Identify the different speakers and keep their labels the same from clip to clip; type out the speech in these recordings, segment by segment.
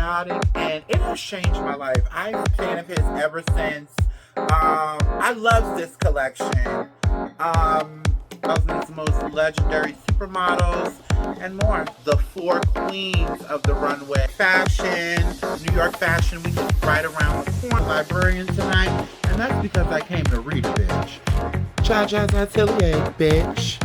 Speaker 1: chaotic, and it has changed my life. I'm a fan of his ever since. I love this collection. Of his most legendary supermodels and more. The four queens of the runway. Fashion, New York Fashion Week is right around the corner. Librarian tonight, and that's because I came to read a bitch. Jaja's Atelier, bitch.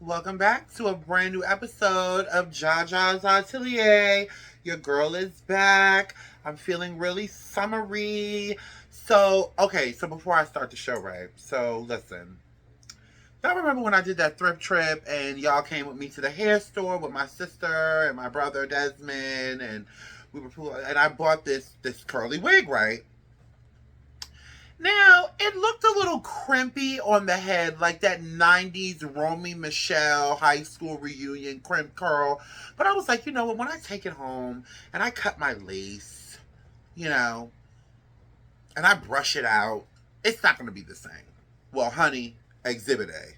Speaker 1: Welcome back to a brand new episode of Jaja's Atelier. Your girl is back. I'm feeling really summery. So before I start the show, right? So listen. Y'all remember when I did that thrift trip and y'all came with me to the hair store with my sister and my brother Desmond, and I bought this curly wig, right? Now, it looked a little crimpy on the head, like that 90s Romy Michelle high school reunion crimp curl. But I was like, you know what, when I take it home and I cut my lace, and I brush it out, it's not going to be the same. Well, honey, Exhibit A.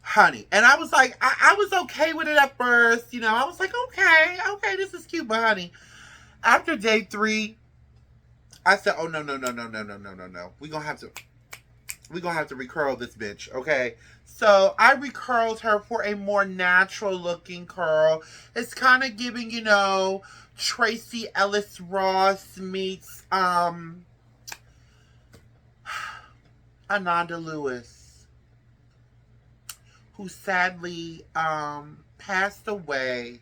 Speaker 1: Honey. And I was like, I was okay with it at first. I was like, okay, this is cute. But honey, after day 3, I said, oh, no. We're going to have to recurl this bitch, okay? So I recurled her for a more natural looking curl. It's kind of giving, Tracy Ellis Ross meets Ananda Lewis, who sadly passed away.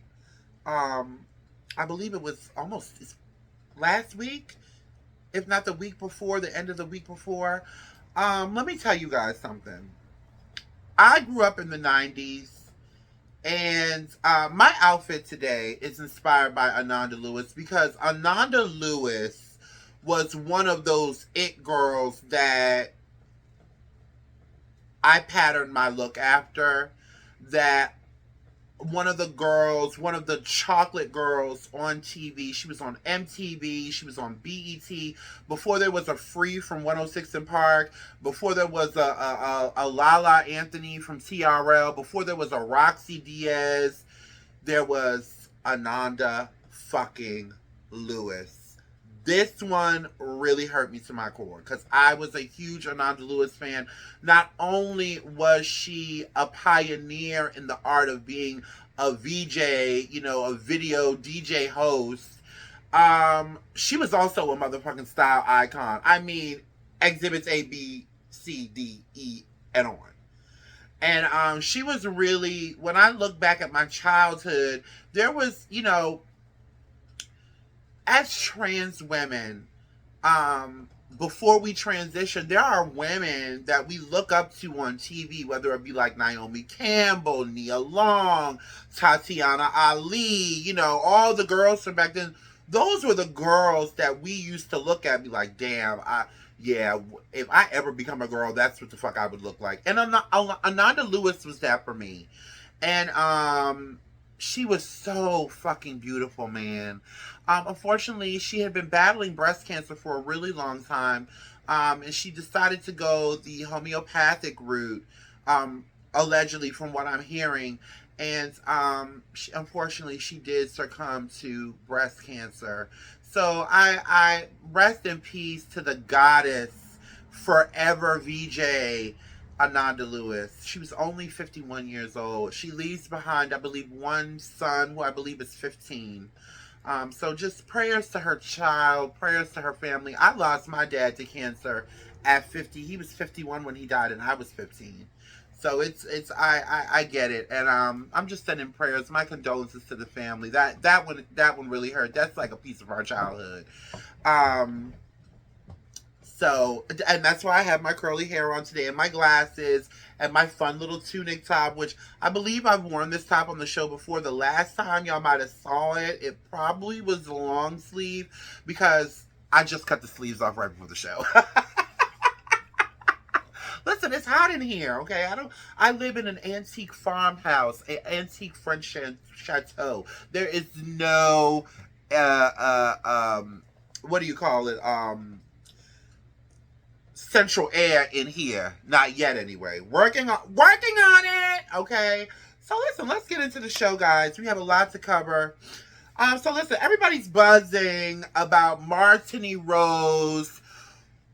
Speaker 1: I believe it was almost last week, if not the week before, the end of the week before. Let me tell you guys something. I grew up in the 90s, and my outfit today is inspired by Ananda Lewis, because Ananda Lewis was one of those it girls that I patterned my look after. That one of the chocolate girls on TV. She was on MTV. She was on BET. Before there was a Free from 106 and Park. Before there was a Lala Anthony from TRL. Before there was a Roxy Diaz. There was Ananda fucking Lewis. This one really hurt me to my core, because I was a huge Ananda Lewis fan. Not only was she a pioneer in the art of being a VJ, a video DJ host, she was also a motherfucking style icon. I mean, exhibits A, B, C, D, E, and on. And she was really, when I look back at my childhood, there was, as trans women, before we transition, there are women that we look up to on TV, whether it be like Naomi Campbell, Nia Long, Tatiana Ali, all the girls from back then. Those were the girls that we used to look at and be like, damn, if I ever become a girl, that's what the fuck I would look like. And Ananda Lewis was that for me. And she was so fucking beautiful, man. Unfortunately, she had been battling breast cancer for a really long time, and she decided to go the homeopathic route, allegedly, from what I'm hearing. And unfortunately, she did succumb to breast cancer. So I rest in peace to the goddess, forever VJ, Ananda Lewis. She was only 51 years old. She leaves behind, I believe, one son who I believe is 15. So just prayers to her child, prayers to her family. I lost my dad to cancer at 50. He was 51 when he died, and I was 15. So I get it, and I'm just sending prayers, my condolences to the family. That one really hurt. That's like a piece of our childhood. So, and that's why I have my curly hair on today, and my glasses, and my fun little tunic top, which I believe I've worn this top on the show before. The last time y'all might have saw it, it probably was the long sleeve, because I just cut the sleeves off right before the show. Listen, it's hot in here, okay? I live in an antique farmhouse, an antique French chateau. There is no, what do you call it? Central air in here. Not yet, anyway. Working on it, okay? So listen, let's get into the show, guys. We have a lot to cover. So listen, everybody's buzzing about Martini Rose,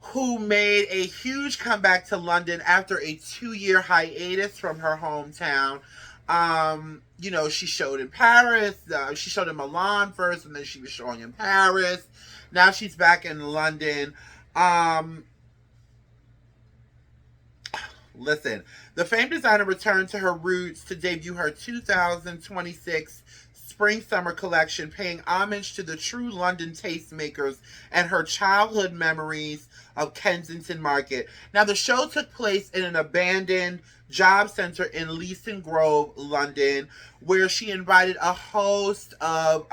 Speaker 1: who made a huge comeback to London after a 2-year hiatus from her hometown. She showed in Paris. She showed in Milan first, and then she was showing in Paris. Now she's back in London. Listen, the famed designer returned to her roots to debut her 2026 spring-summer collection, paying homage to the true London tastemakers and her childhood memories of Kensington Market. Now, the show took place in an abandoned job center in Leeson Grove, London, where she invited a host of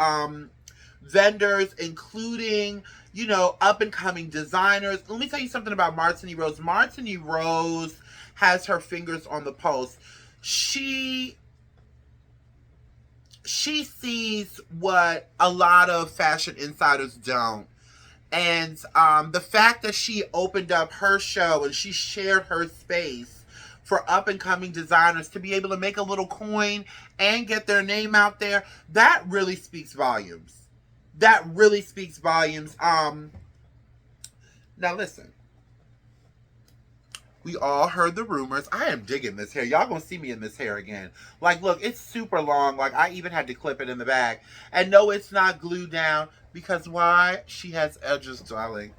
Speaker 1: vendors, including, up-and-coming designers. Let me tell you something about Martini Rose. Martini Rose has her fingers on the pulse. She sees what a lot of fashion insiders don't. And the fact that she opened up her show and she shared her space for up-and-coming designers to be able to make a little coin and get their name out there, that really speaks volumes. That really speaks volumes. Now listen. We all heard the rumors. I am digging this hair. Y'all gonna see me in this hair again. Like, look, it's super long. Like, I even had to clip it in the back. And no, it's not glued down. Because why? She has edges, darling.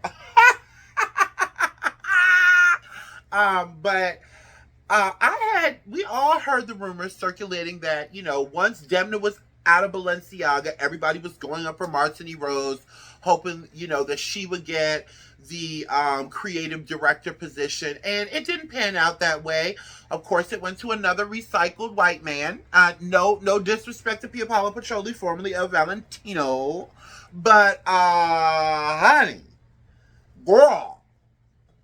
Speaker 1: We all heard the rumors circulating that, once Demna was out of Balenciaga, everybody was going up for Martini Rose, hoping, that she would get the creative director position, and it didn't pan out that way. Of course, it went to another recycled white man. No disrespect to Pia Paolo Pacioli, formerly of Valentino, but honey, girl,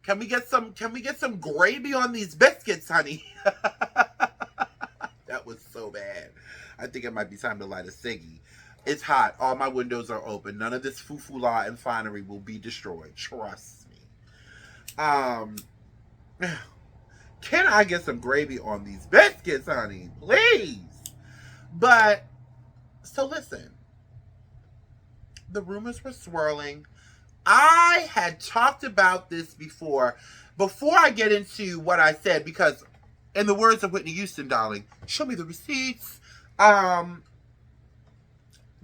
Speaker 1: can we get some gravy on these biscuits, honey? That was so bad. I think it might be time to light a ciggy. It's hot. All my windows are open. None of this foo-foo-la and finery will be destroyed. Trust me. Can I get some gravy on these biscuits, honey? Please. But, so listen. The rumors were swirling. I had talked about this before. Before I get into what I said, because in the words of Whitney Houston, darling, show me the receipts.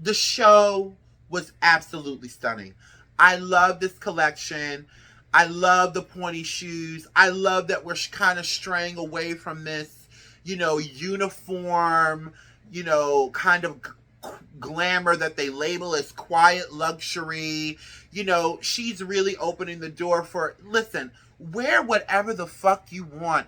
Speaker 1: The show was absolutely stunning. I love this collection. I love the pointy shoes. I love that we're kind of straying away from this, uniform, kind of glamour that they label as quiet luxury. She's really opening the door for, listen, wear whatever the fuck you want.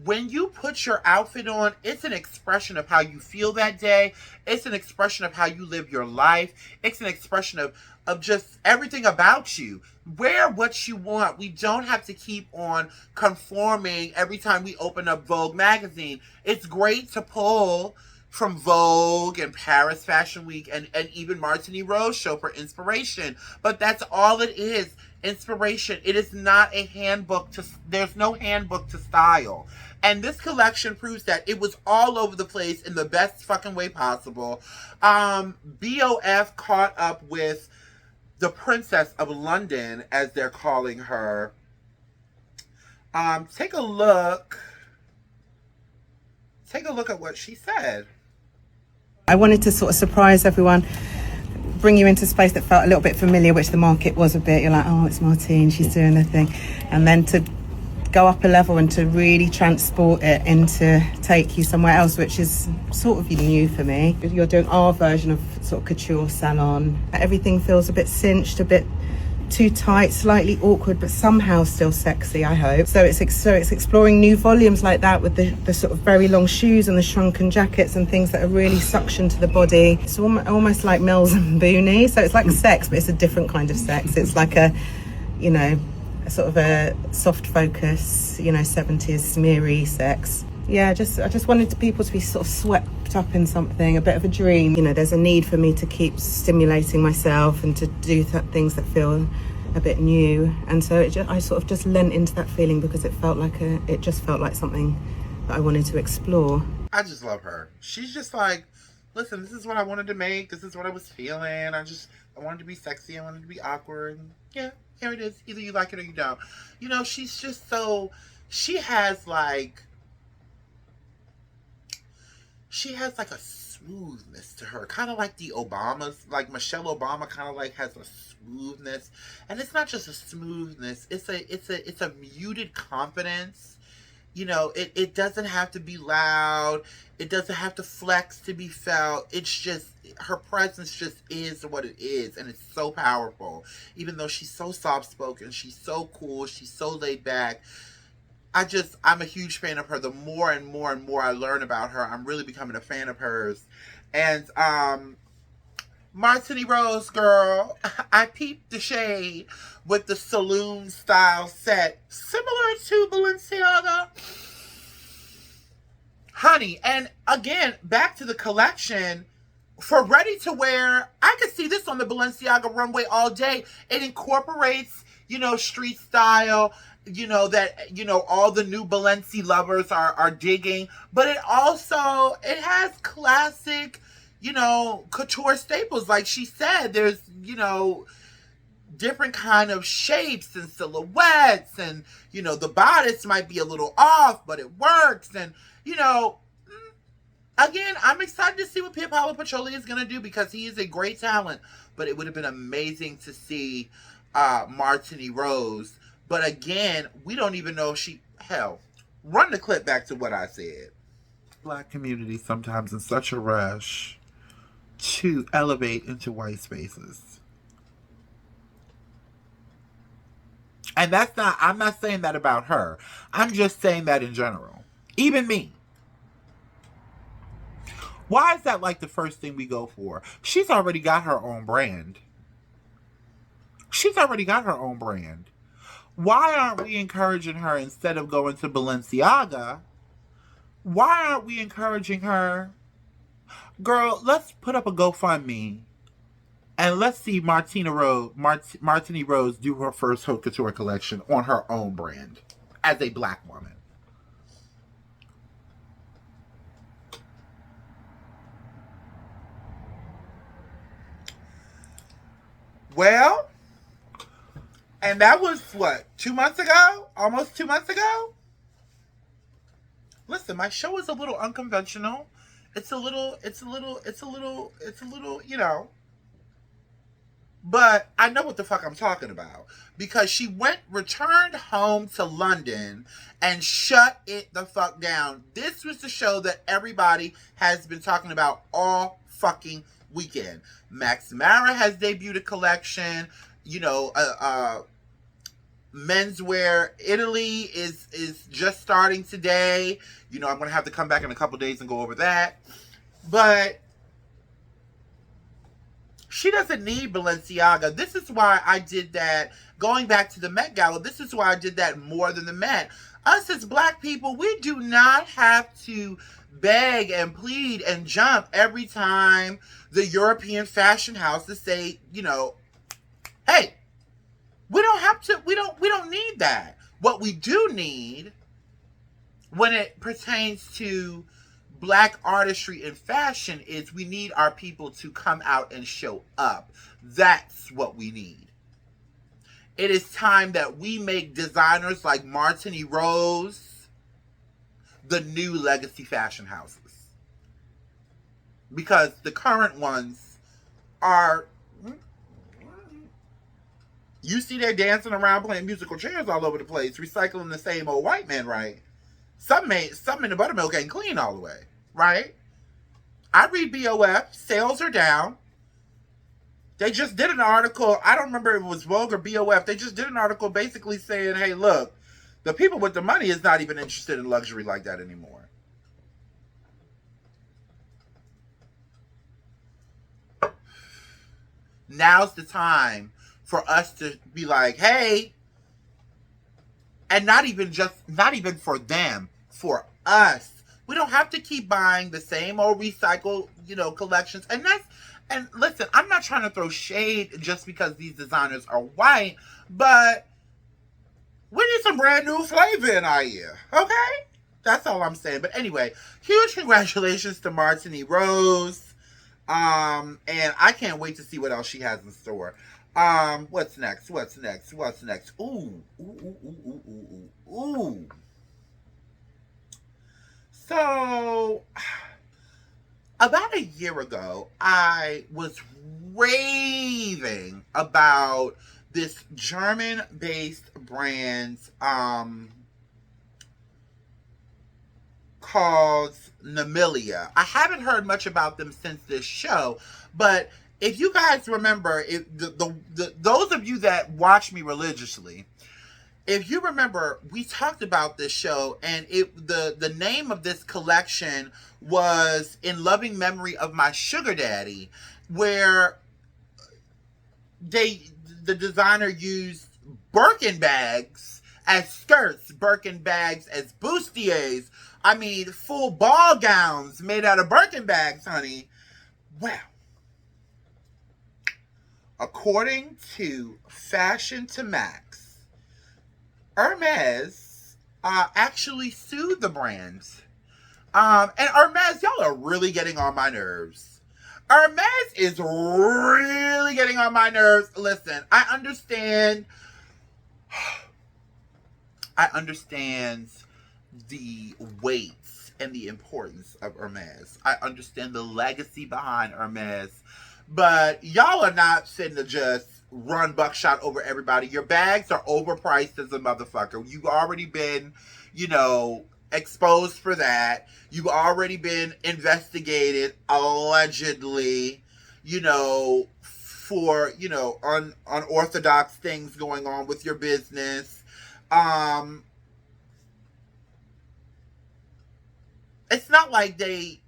Speaker 1: When you put your outfit on, it's an expression of how you feel that day. It's an expression of how you live your life. It's an expression of just everything about you. Wear what you want. We don't have to keep on conforming every time we open up Vogue magazine. It's great to pull from Vogue and Paris Fashion Week and even Martini Rose show for inspiration. But that's all it is. Inspiration. It is not a handbook there's no handbook to style. And this collection proves that. It was all over the place in the best fucking way possible. BOF caught up with the Princess of London, as they're calling her. Take a look at what she said.
Speaker 2: I wanted to sort of surprise everyone, bring you into a space that felt a little bit familiar, which the market was a bit. You're like, oh, it's Martine, she's doing the thing. And then to go up a level and to really transport it into take you somewhere else, which is sort of new for me. You're doing our version of sort of couture salon. Everything feels a bit cinched, a bit too tight, slightly awkward, but somehow still sexy, I hope. So it's exploring new volumes like that with the sort of very long shoes and the shrunken jackets and things that are really suction to the body. It's almost like Mills and Booney. So it's like sex, but it's a different kind of sex. It's like a sort of a soft focus, 70s smeary sex. Yeah, I just wanted people to be sort of swept up in something, a bit of a dream. There's a need for me to keep stimulating myself and to do things that feel a bit new. And so I sort of just lent into that feeling because it just felt like something that I wanted to explore.
Speaker 1: I just love her. She's just like, listen, this is what I wanted to make. This is what I was feeling. I wanted to be sexy. I wanted to be awkward. Yeah, here it is. Either you like it or you don't. You know, she's just so, she has like, she has like a smoothness to her, kind of like the Obamas, like Michelle Obama, kind of like has a smoothness, and it's not just a smoothness; it's a muted confidence. You know, it doesn't have to be loud. It doesn't have to flex to be felt. It's just her presence just is what it is, and it's so powerful. Even though she's so soft spoken, she's so cool, she's so laid back. I'm a huge fan of her. The more and more and more I learn about her, I'm really becoming a fan of hers. And Martini Rose, girl, I peeped the shade with the saloon style set, similar to Balenciaga. Honey, and again, back to the collection. For ready to wear, I could see this on the Balenciaga runway all day. It incorporates, you know, street style, you know, that, you know, all the new Balenci lovers are digging. But it also, it has classic, you know, couture staples. Like she said, there's, you know, different kind of shapes and silhouettes. And, you know, the bodice might be a little off, but it works. And, you know, again, I'm excited to see what Pia Paolo Pacioli is going to do because he is a great talent. But it would have been amazing to see Martini Rose. But again, we don't even know if she... Hell, run the clip back to what I said. Black community sometimes in such a rush to elevate into white spaces. And that's not... I'm not saying that about her. I'm just saying that in general. Even me. Why is that like the first thing we go for? She's already got her own brand. She's already got her own brand. Why aren't we encouraging her instead of going to Balenciaga? Why aren't we encouraging her? Girl, let's put up a GoFundMe and let's see Martini Rose do her first haute couture collection on her own brand as a black woman. Well, and that was what, 2 months ago? Almost 2 months ago? Listen, my show is a little unconventional. It's a little, you know. But I know what the fuck I'm talking about. Because she returned home to London and shut it the fuck down. This was the show that everybody has been talking about all fucking weekend. Max Mara has debuted a collection. You know, menswear Italy is just starting today. You know, I'm going to have to come back in a couple days and go over that. But she doesn't need Balenciaga. This is why I did that. Going back to the Met Gala, this is why I did that more than the Met. Us as black people, we do not have to beg and plead and jump every time the European fashion houses say, you know, hey, we don't have to, we don't need that. What we do need when it pertains to black artistry and fashion is we need our people to come out and show up. That's what we need. It is time that we make designers like Martini Rose the new legacy fashion houses. Because the current ones are... You see they're dancing around playing musical chairs all over the place, recycling the same old white men, right? Some in the buttermilk ain't clean all the way, right? I read BOF, sales are down. They just did an article, I don't remember if it was Vogue or BOF, they just did an article basically saying, hey, look, the people with the money is not even interested in luxury like that anymore. Now's the time for us to be like, hey, and not even for them, for us. We don't have to keep buying the same old recycled, you know, collections. And listen, I'm not trying to throw shade just because these designers are white, but we need some brand new flavor in our ear, okay? That's all I'm saying. But anyway, huge congratulations to Martini Rose. And I can't wait to see what else she has in store. What's next? What's next? What's next? Ooh. So, about a year ago, I was raving about this German-based brand, called Namilia. I haven't heard much about them since this show, but if you guys remember, if those of you that watch me religiously, if you remember, we talked about this show, and the name of this collection was In Loving Memory of My Sugar Daddy, where the designer used Birkin bags as skirts, Birkin bags as bustiers. I mean, full ball gowns made out of Birkin bags, honey. Well, according to Fashion to Max, Hermes actually sued the brand. And Hermes, y'all are really getting on my nerves. Hermes is really getting on my nerves. Listen, I understand the weight and the importance of Hermes. I understand the legacy behind Hermes. But y'all are not sitting to just run buckshot over everybody. Your bags are overpriced as a motherfucker. You've already been, exposed for that. You've already been investigated, allegedly, for, unorthodox things going on with your business. It's not like they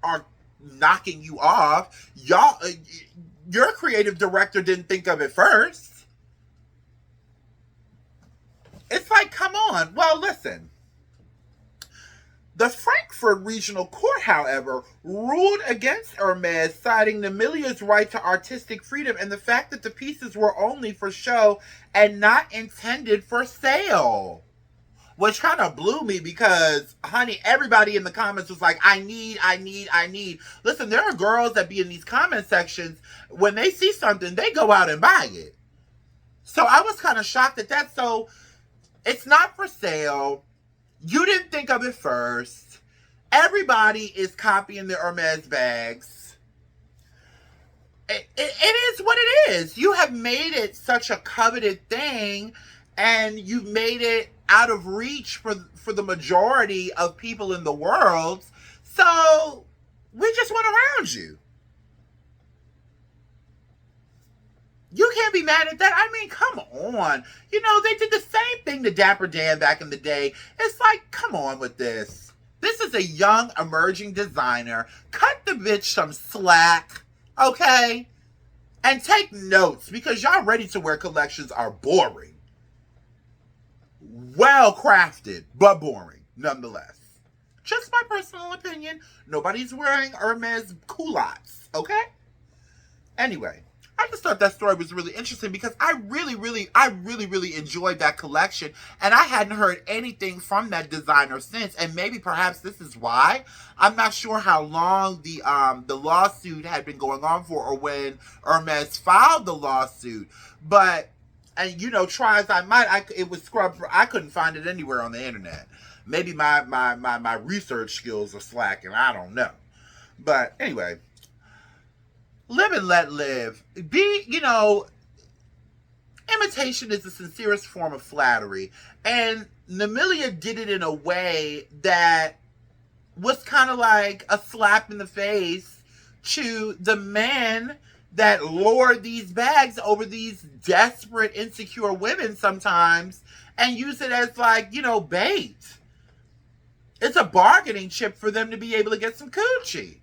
Speaker 1: are knocking you off. Your creative director didn't think of it first. It's like, come on. Well, listen. The Frankfurt Regional Court, however, ruled against Hermes, citing Namilia's right to artistic freedom and the fact that the pieces were only for show and not intended for sale. Which kind of blew me because, honey, everybody in the comments was like, I need. Listen, there are girls that be in these comment sections. When they see something, they go out and buy it. So I was kind of shocked at that. So it's not for sale. You didn't think of it first. Everybody is copying the Hermes bags. It is what it is. You have made it such a coveted thing, and you've made it out of reach for the majority of people in the world. So we just went around you. You can't be mad at that. I mean, come on. They did the same thing to Dapper Dan back in the day. It's like, come on with this. This is a young, emerging designer. Cut the bitch some slack, okay? And take notes, because y'all ready-to-wear collections are boring. Well crafted, but boring, nonetheless. Just my personal opinion. Nobody's wearing Hermes culottes, okay? Anyway, I just thought that story was really interesting because I really enjoyed that collection, and I hadn't heard anything from that designer since. And maybe perhaps this is why. I'm not sure how long the lawsuit had been going on for, or when Hermes filed the lawsuit, but. And try as I might, it was scrubbed. I couldn't find it anywhere on the internet. Maybe my research skills are slacking. I don't know. But anyway, live and let live. Imitation is the sincerest form of flattery, and Namilia did it in a way that was kind of like a slap in the face to the men that lord these bags over these desperate, insecure women sometimes and use it as bait. It's a bargaining chip for them to be able to get some coochie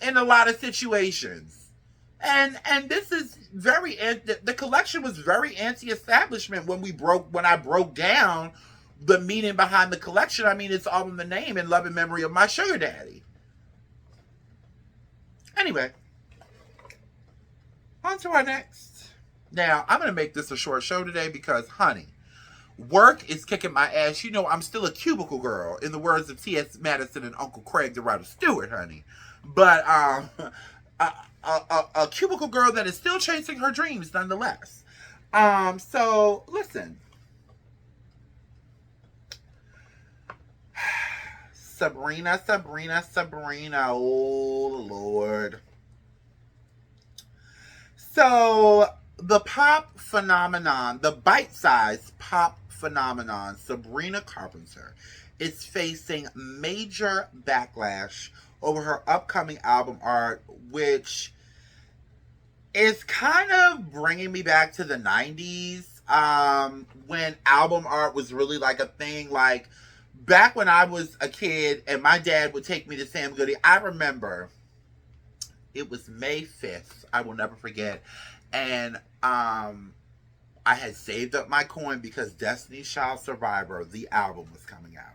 Speaker 1: in a lot of situations. And this is the collection was very anti-establishment when I broke down the meaning behind the collection. I mean, it's all in the name, In Love and Memory of My Sugar Daddy. Anyway. On to our next. Now, I'm going to make this a short show today because, honey, Work is kicking my ass. You know, I'm still a cubicle girl, in the words of T.S. Madison and Uncle Craig the Writer Stewart, honey. But a cubicle girl that is still chasing her dreams, nonetheless. So listen, Sabrina. Oh Lord. So the pop phenomenon, the bite-sized pop phenomenon, Sabrina Carpenter, is facing major backlash over her upcoming album art, which is kind of bringing me back to the 90s, when album art was really like a thing. Like back when I was a kid and my dad would take me to Sam Goody, I remember it was May 5th. I will never forget. And I had saved up my coin because Destiny's Child Survivor, the album, was coming out.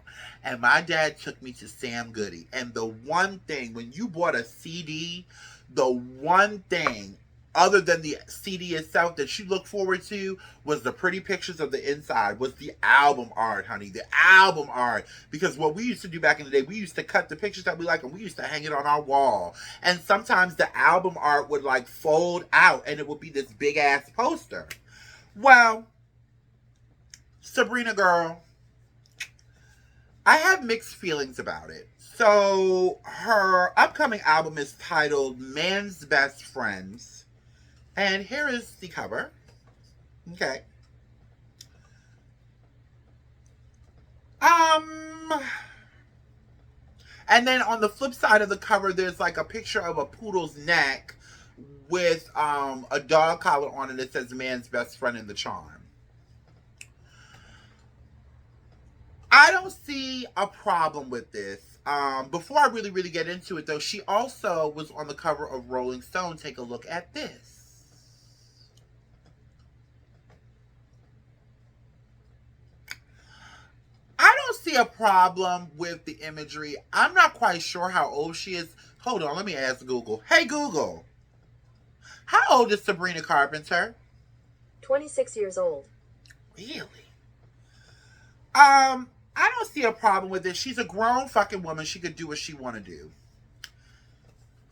Speaker 1: And my dad took me to Sam Goody. And the one thing, when you bought a CD, the one thing other than the CD itself that you look forward to was the pretty pictures of the inside, was the album art, honey. The album art. Because what we used to do back in the day, we used to cut the pictures that we like and we used to hang it on our wall. And sometimes the album art would like fold out and it would be this big ass poster. Well, Sabrina girl, I have mixed feelings about it. So her upcoming album is titled Man's Best Friends. And here is the cover. Okay. And then on the flip side of the cover, there's like a picture of a poodle's neck with a dog collar on it that says Man's Best Friend in the Charm. I don't see a problem with this. Before I really get into it though, she also was on the cover of Rolling Stone. Take a look at this. I don't see a problem with the imagery. I'm not quite sure how old she is. Hold on, let me ask Google. Hey Google, how old is Sabrina Carpenter?
Speaker 3: 26 years old.
Speaker 1: Really? I don't see a problem with it. She's a grown fucking woman. She could do what she want to do.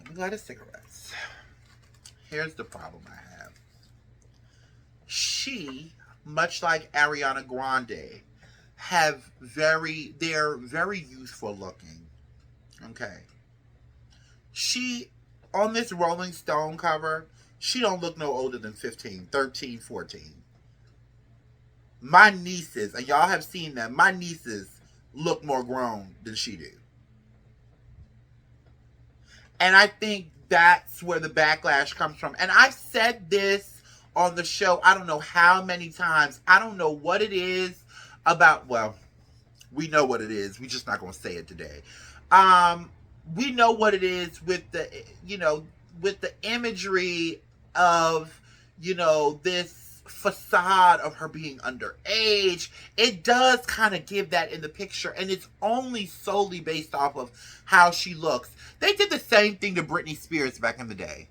Speaker 1: Let me light a cigarettes. Here's the problem I have. She, much like Ariana Grande, they're very youthful looking. Okay. She, on this Rolling Stone cover, she don't look no older than 15, 13, 14. My nieces, and y'all have seen them, my nieces look more grown than she do. And I think that's where the backlash comes from. And I've said this on the show, I don't know how many times. I don't know what it is about, well, we know what it is. We're just not going to say it today. We know what it is with the, with the imagery of, this facade of her being underage. It does kind of give that in the picture, and it's only solely based off of how she looks. They did the same thing to Britney Spears back in the day.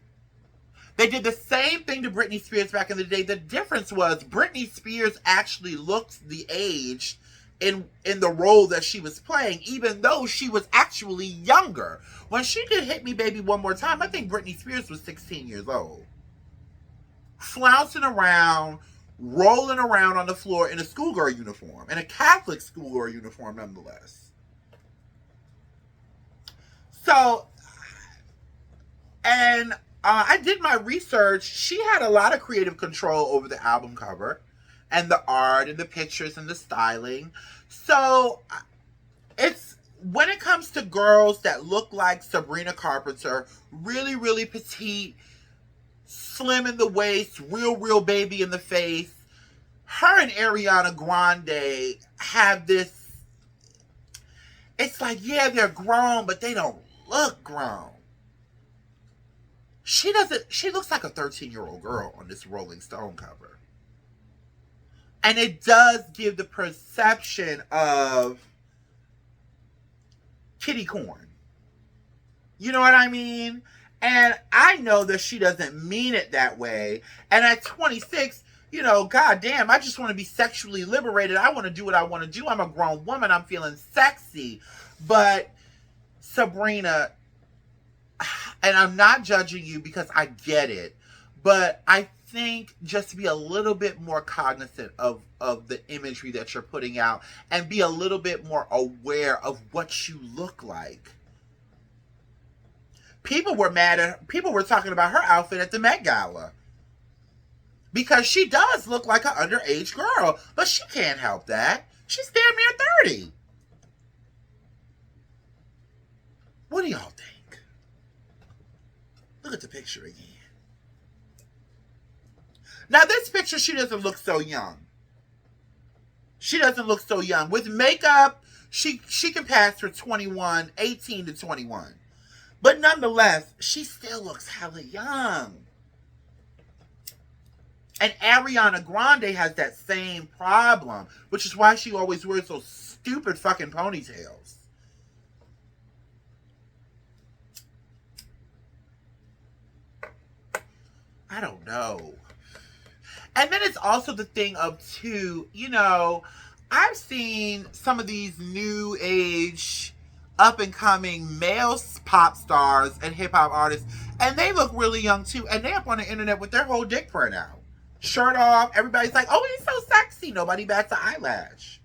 Speaker 1: They did the same thing to Britney Spears back in the day. The difference was Britney Spears actually looked the age in the role that she was playing, even though she was actually younger. When she did Hit Me Baby One More Time, I think Britney Spears was 16 years old. Flouncing around, rolling around on the floor in a schoolgirl uniform, in a Catholic schoolgirl uniform nonetheless. So, and I did my research. She had a lot of creative control over the album cover and the art and the pictures and the styling. So it's, when it comes to girls that look like Sabrina Carpenter, really petite, slim in the waist, real baby in the face, her and Ariana Grande have this, it's like, yeah, they're grown, but they don't look grown. She looks like a 13-year-old girl on this Rolling Stone cover. And it does give the perception of kitty corn. You know what I mean? And I know that she doesn't mean it that way. And at 26, You know, goddamn, I just want to be sexually liberated. I want to do what I want to do. I'm a grown woman. I'm feeling sexy. But Sabrina, and I'm not judging you because I get it, but I think just to be a little bit more cognizant of the imagery that you're putting out and be a little bit more aware of what you look like. People were talking about her outfit at the Met Gala. Because she does look like an underage girl, but she can't help that. She's damn near 30. What do y'all think? Look at the picture again. Now this picture, she doesn't look so young. She doesn't look so young. With makeup, she can pass for 21, 18 to 21. But nonetheless, she still looks hella young. And Ariana Grande has that same problem, which is why she always wears those stupid fucking ponytails. I don't know. And then it's also the thing of, too, you know, I've seen some of these new age up and coming male pop stars and hip hop artists, and they look really young too, and they up on the internet with their whole dick print out. Shirt off, everybody's like, oh, he's so sexy. Nobody bats an eyelash.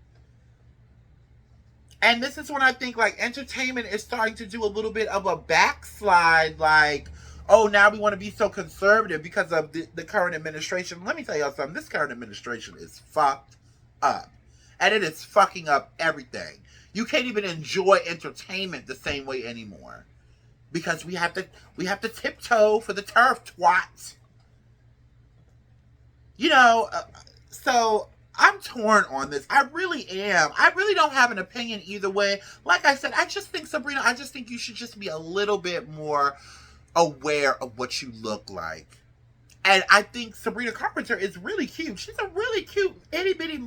Speaker 1: And this is when I think like entertainment is starting to do a little bit of a backslide, like, oh, now we want to be so conservative because of the current administration. Let me tell y'all something. This current administration is fucked up. And it is fucking up everything. You can't even enjoy entertainment the same way anymore. Because we have to tiptoe for the turf, twat. You know, so I'm torn on this. I really am. I really don't have an opinion either way. Like I said, I just think, Sabrina, I just think you should just be a little bit more aware of what you look like. And I think Sabrina Carpenter is really cute. She's a really cute, itty bitty,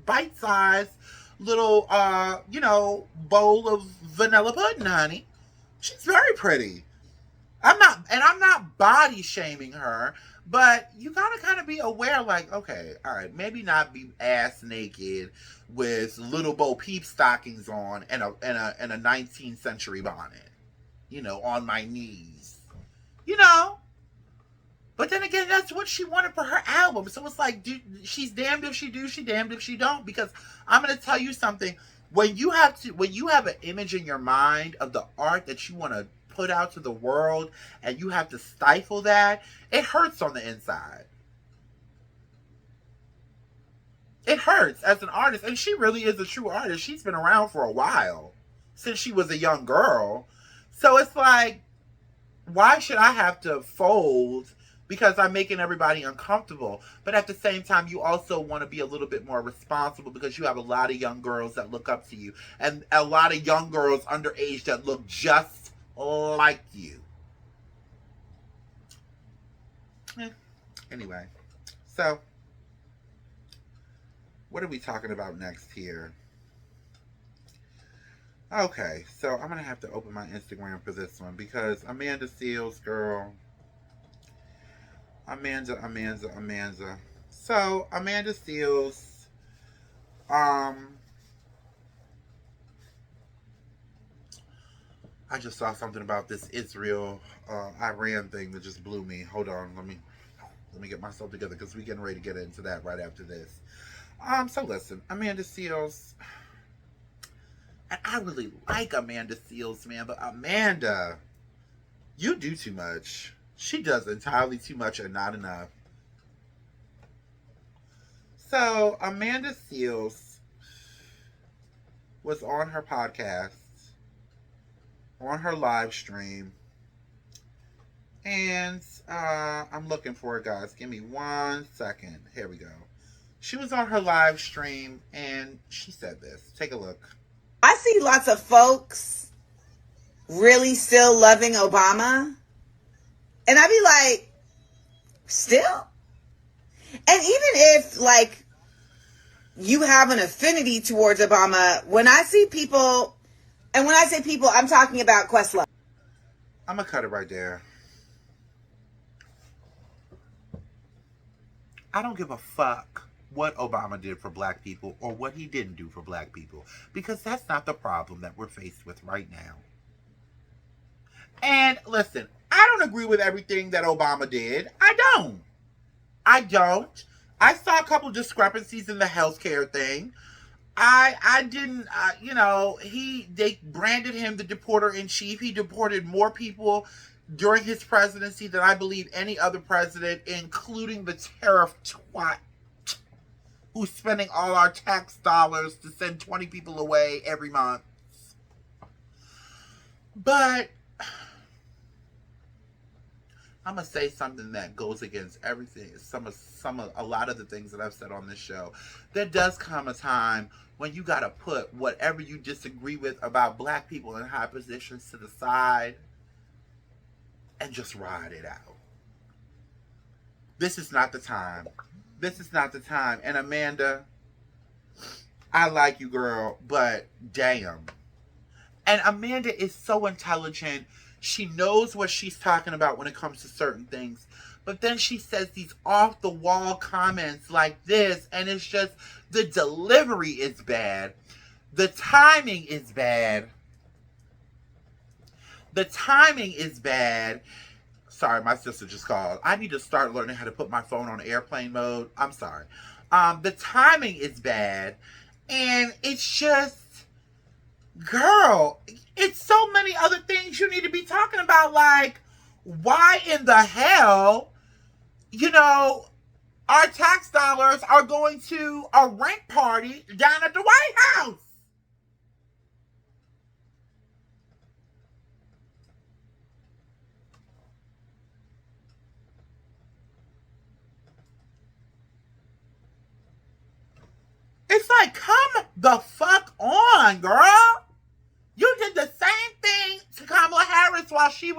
Speaker 1: bite-sized little, bowl of vanilla pudding, honey. She's very pretty. I'm not body shaming her. But you gotta kind of be aware, like, okay, all right, maybe not be ass naked with little Bo Peep stockings on and a 19th century bonnet, you know, on my knees, you know. But then again, that's what she wanted for her album. So it's like, she's damned if she do, she damned if she don't. Because I'm gonna tell you something: when you have an image in your mind of the art that you want to put out to the world, and you have to stifle that, it hurts on the inside. It hurts as an artist, and she really is a true artist. She's been around for a while, since she was a young girl. So it's like, why should I have to fold because I'm making everybody uncomfortable? But at the same time, you also want to be a little bit more responsible because you have a lot of young girls that look up to you, and a lot of young girls underage that look just like you. Anyway, so what are we talking about next here? Okay, so I'm gonna have to open my Instagram for this one because Amanda Seales, girl. Amanda. So Amanda Seales, I just saw something about this Israel, Iran thing that just blew me. Hold on, let me get myself together because we're getting ready to get into that right after this. So listen, Amanda Seales, and I really like Amanda Seales, man, but Amanda, you do too much. She does entirely too much and not enough. So Amanda Seales was on her podcast, on her live stream, and I'm looking for it, guys. Give me 1 second. Here we go. She was on her live stream and she said this. Take a look.
Speaker 4: I see lots of folks really still loving Obama, and I be like, still? And even if like you have an affinity towards Obama, when I see people, and when I say people, I'm talking about Questlove.
Speaker 1: I'm gonna cut it right there. I don't give a fuck what Obama did for black people or what he didn't do for black people, because that's not the problem that we're faced with right now. And listen, I don't agree with everything that Obama did. I don't. I saw a couple discrepancies in the healthcare thing. I didn't, they branded him the deporter in chief. He deported more people during his presidency than I believe any other president, including the tariff twat who's spending all our tax dollars to send 20 people away every month. But I'm gonna say something that goes against everything. A lot of the things that I've said on this show. There does come a time when you gotta put whatever you disagree with about black people in high positions to the side and just ride it out. This is not the time. This is not the time. And Amanda, I like you, girl, but damn. And Amanda is so intelligent. She knows what she's talking about when it comes to certain things. But then she says these off-the-wall comments like this, and it's just, the delivery is bad. The timing is bad. The timing is bad. Sorry, my sister just called. I need to start learning how to put my phone on airplane mode. I'm sorry. The timing is bad. And it's just, girl, it's so many other things you need to be talking about. Like, why in the hell, our tax dollars are going to a rent party down at the White House? It's like, come the fuck on, girl. You did the same thing to Kamala Harris while she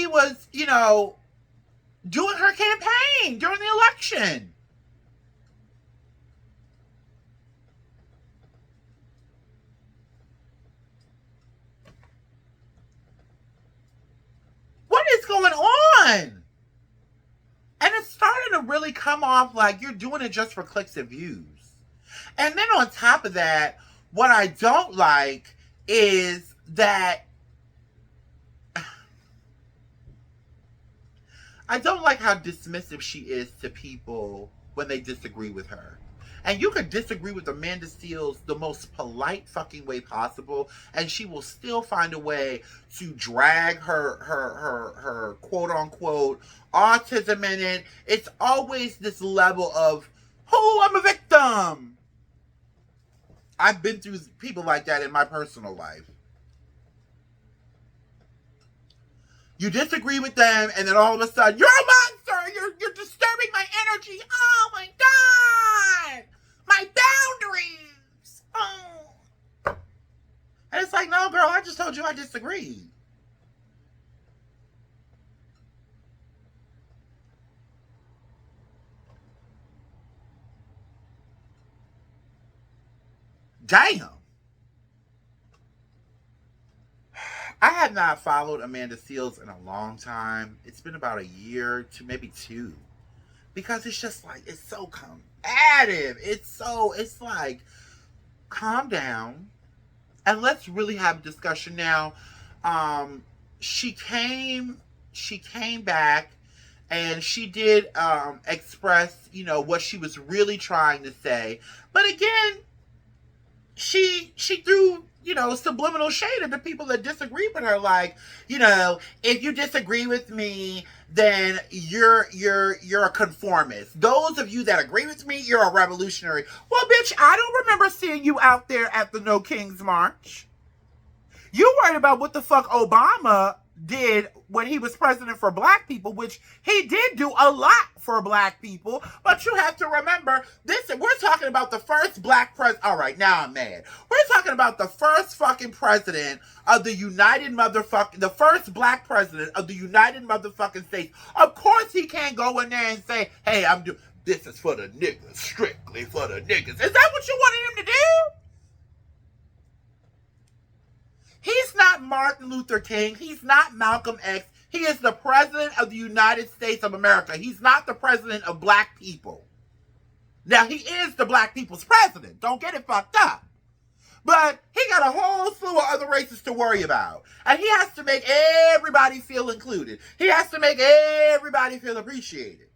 Speaker 1: was, doing her campaign during the election. What is going on? And it's starting to really come off like you're doing it just for clicks and views. And then on top of that, what I don't like is that I don't like how dismissive she is to people when they disagree with her. And you could disagree with Amanda Seales the most polite fucking way possible, and she will still find a way to drag her quote unquote autism in it. It's always this level of, oh, I'm a victim. I've been through people like that in my personal life. You disagree with them, and then all of a sudden, you're a monster! You're disturbing my energy! Oh my God! My boundaries! Oh. And it's like, no, girl, I just told you I disagree. Damn. I have not followed Amanda Seales in a long time. It's been about a year to maybe 2. Because it's just like, it's so combative. It's like, calm down. And let's really have a discussion now. She came back and she did express, what she was really trying to say. But again, she threw, subliminal shade at the people that disagree with her. Like, if you disagree with me, then you're a conformist. Those of you that agree with me, you're a revolutionary. Well, bitch, I don't remember seeing you out there at the No Kings March. You worried about what the fuck Obama did when he was president for black people, which he did do a lot for black people. But you have to remember, we're talking about the first black president. All right, now I'm mad. We're talking about the first fucking president of the the first black president of the United motherfucking States. Of course he can't go in there and say, hey, this is for the niggas, strictly for the niggas. Is that what you wanted him to do? He's not Martin Luther King. He's not Malcolm X. He is the president of the United States of America. He's not the president of black people. Now, he is the black people's president. Don't get it fucked up. But he got a whole slew of other races to worry about. And he has to make everybody feel included. He has to make everybody feel appreciated.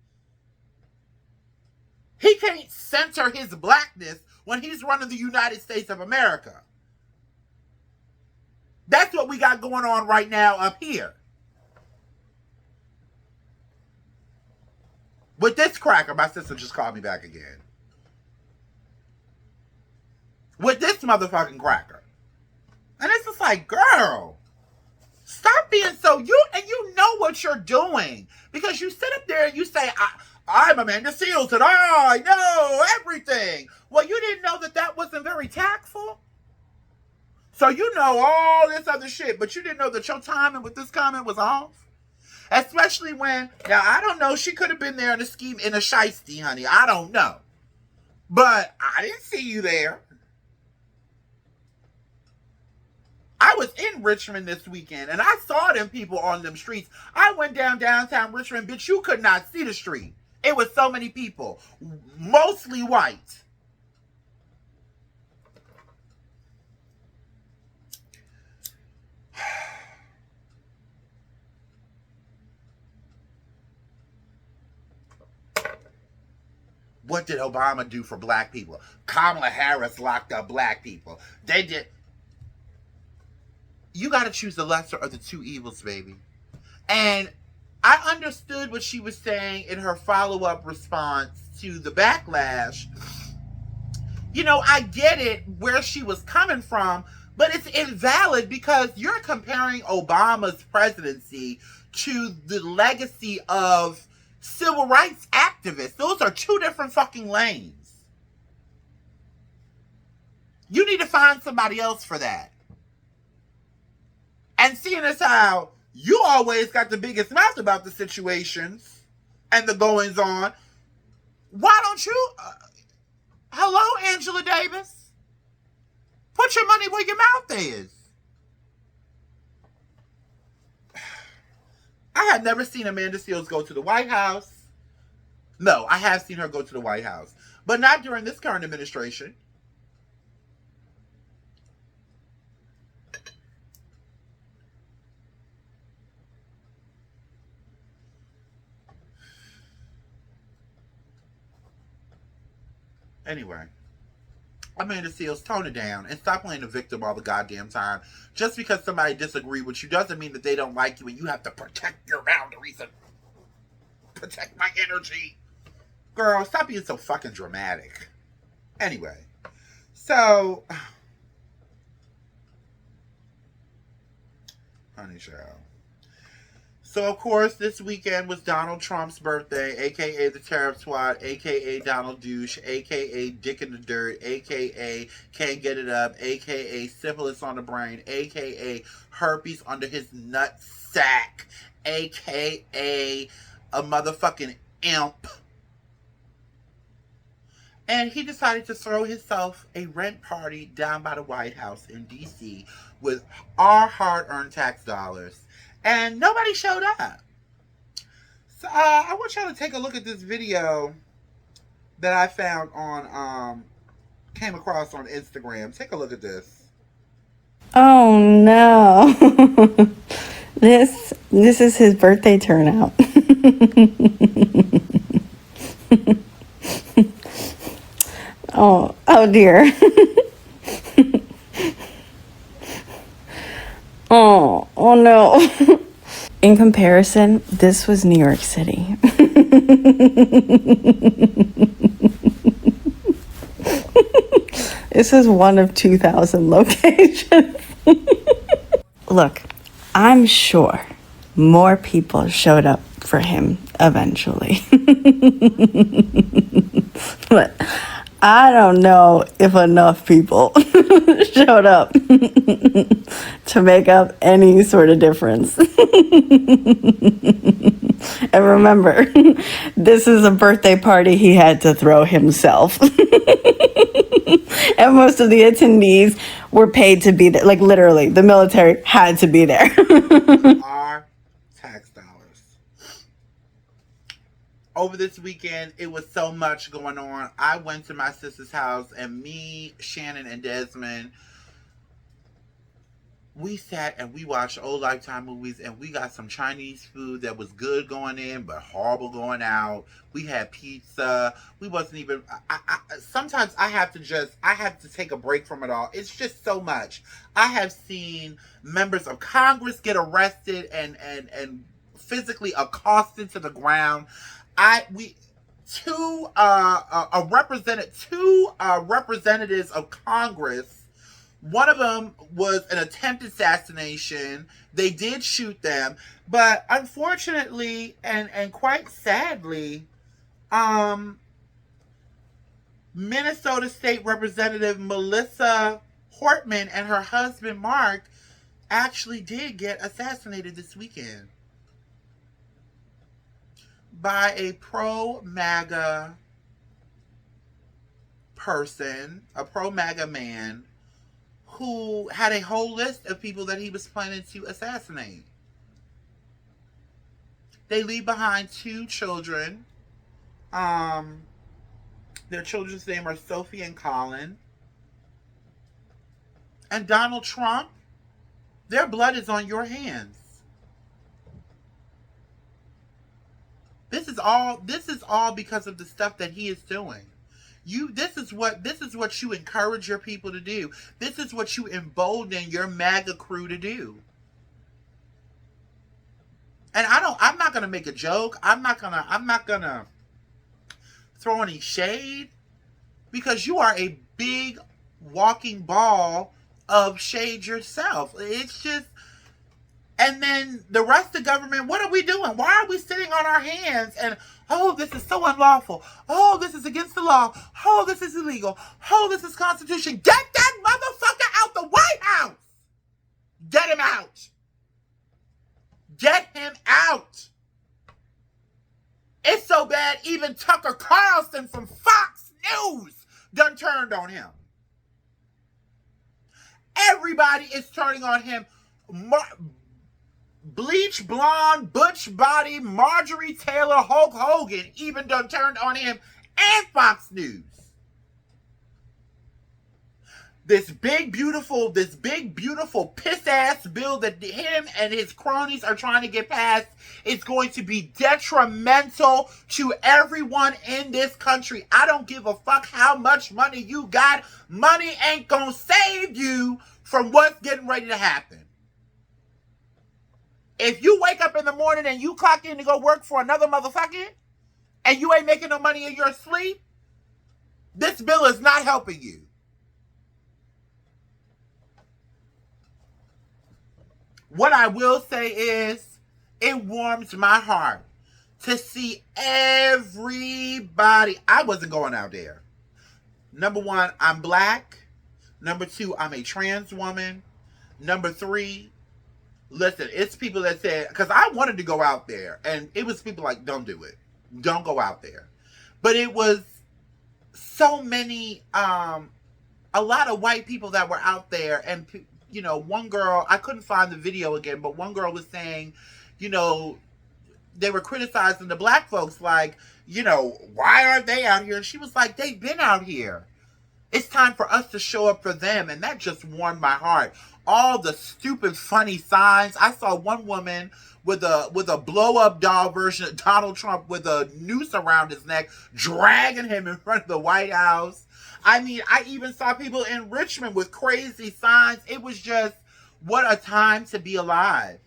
Speaker 1: He can't center his blackness when he's running the United States of America. That's what we got going on right now up here. With this cracker, my sister just called me back again. With this motherfucking cracker. And it's just like, girl, stop being so, you know what you're doing. Because you sit up there and you say, I'm Amanda Seales and I know everything. Well, you didn't know that wasn't very tactful. So you know all this other shit, but you didn't know that your timing with this comment was off. Especially when, now I don't know, she could have been there in a scheme, in a shiesty, honey. I don't know. But I didn't see you there. I was in Richmond this weekend, and I saw them people on them streets. I went downtown Richmond, bitch, you could not see the street. It was so many people, mostly white. What did Obama do for black people? Kamala Harris locked up black people. They did. You got to choose the lesser of the two evils, baby. And I understood what she was saying in her follow-up response to the backlash. You know, I get it where she was coming from, but it's invalid because you're comparing Obama's presidency to the legacy of civil rights activists. Those are two different fucking lanes. You need to find somebody else for that. And seeing as how you always got the biggest mouth about the situations and the goings on, why don't you, hello, Angela Davis? Put your money where your mouth is. I have never seen Amanda Seales go to the White House. No, I have seen her go to the White House, but not during this current administration. Anyway, Amanda Seales, tone it down and stop playing the victim all the goddamn time. Just because somebody disagrees with you doesn't mean that they don't like you and you have to protect your boundaries and protect my energy. Girl, stop being so fucking dramatic. Anyway, so, honey child. So, of course, this weekend was Donald Trump's birthday, a.k.a. the Tariff Swat, a.k.a. Donald Douche, a.k.a. Dick in the Dirt, a.k.a. Can't Get It Up, a.k.a. Syphilis on the Brain, a.k.a. Herpes under his nut sack, a.k.a. a motherfucking imp. And he decided to throw himself a rent party down by the White House in D.C. with our hard-earned tax dollars. And nobody showed up. So I want y'all to take a look at this video that I found on, came across on Instagram. Take a look at this.
Speaker 5: Oh no. This is his birthday turnout. Oh dear. Oh no. In comparison, this was New York City. This is one of 2,000 locations. Look, I'm sure more people showed up for him eventually. But I don't know if enough people showed up to make up any sort of difference. And remember, this is a birthday party he had to throw himself. And most of the attendees were paid to be there. Like literally, the military had to be there.
Speaker 1: Our tax dollars. Over this weekend, it was so much going on. I went to my sister's house, and me, Shannon, and Desmond, we sat and we watched old Lifetime movies, and we got some Chinese food that was good going in but horrible going out. We had pizza. We wasn't even sometimes I have to take a break from it all. It's just so much. I have seen members of Congress get arrested and physically accosted to the ground. Two representatives of Congress. One of them was an attempted assassination. They did shoot them, but unfortunately and quite sadly, Minnesota State Representative Melissa Hortman and her husband Mark actually did get assassinated this weekend by a pro-MAGA person, a pro-MAGA man, who had a whole list of people that he was planning to assassinate. They leave behind 2 children. Their children's name are Sophie and Colin. And Donald Trump, their blood is on your hands. This is all because of the stuff that he is doing. This is what you encourage your people to do. This is what you embolden your MAGA crew to do. And I'm not gonna make a joke. I'm not gonna throw any shade, because you are a big walking ball of shade yourself. It's just, and then the rest of the government, what are we doing? Why are we sitting on our hands and, oh, this is so unlawful. Oh, this is against the law. Oh, this is illegal. Oh, this is Constitution. Get that motherfucker out the White House. Get him out. Get him out. It's so bad, even Tucker Carlson from Fox News done turned on him. Everybody is turning on him. Bleach blonde, butch body, Marjorie Taylor, Hulk Hogan even done turned on him, and Fox News. This big beautiful piss ass bill that him and his cronies are trying to get passed is going to be detrimental to everyone in this country. I don't give a fuck how much money you got. Money ain't gonna save you from what's getting ready to happen. If you wake up in the morning and you clock in to go work for another motherfucker and you ain't making no money in your sleep, this bill is not helping you. What I will say is, it warms my heart to see everybody. I wasn't going out there. Number 1, I'm black. Number 2, I'm a trans woman. Number 3, listen, it's people that said, because I wanted to go out there, and it was people like, don't do it. Don't go out there. But it was so many, a lot of white people that were out there, and, you know, one girl, I couldn't find the video again, but one girl was saying, you know, they were criticizing the black folks, like, you know, why aren't they out here? And she was like, they've been out here. It's time for us to show up for them. And that just warmed my heart. All the stupid, funny signs. I saw one woman with a blow-up doll version of Donald Trump with a noose around his neck, dragging him in front of the White House. I mean, I even saw people in Richmond with crazy signs. It was just, what a time to be alive.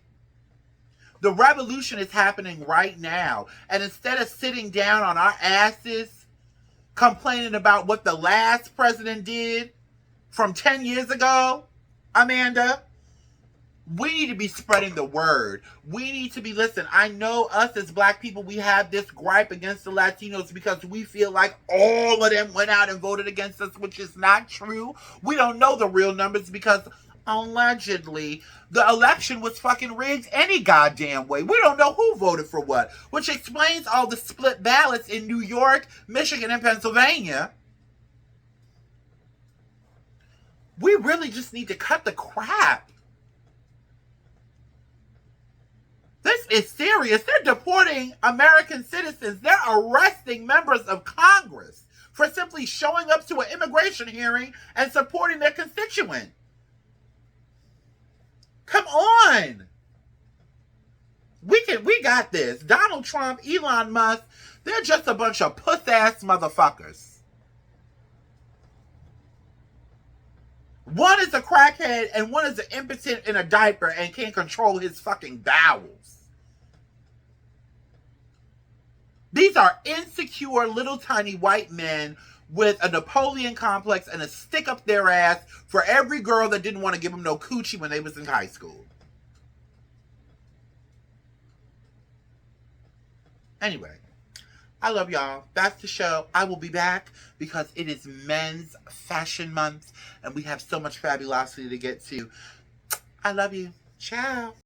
Speaker 1: The revolution is happening right now. And instead of sitting down on our asses, complaining about what the last president did from 10 years ago, Amanda, we need to be spreading the word. We need to be, listen, I know us as black people, we have this gripe against the Latinos because we feel like all of them went out and voted against us, which is not true. We don't know the real numbers because allegedly the election was fucking rigged any goddamn way. We don't know who voted for what, which explains all the split ballots in New York, Michigan, and Pennsylvania. We really just need to cut the crap. This is serious. They're deporting American citizens. They're arresting members of Congress for simply showing up to an immigration hearing and supporting their constituent. Come on. We got this. Donald Trump, Elon Musk, they're just a bunch of puss-ass motherfuckers. One is a crackhead and one is an impotent in a diaper and can't control his fucking bowels. These are insecure little tiny white men with a Napoleon complex and a stick up their ass for every girl that didn't want to give them no coochie when they was in high school. Anyway, I love y'all. That's the show. I will be back because it is Men's Fashion Month and we have so much fabulosity to get to. I love you. Ciao.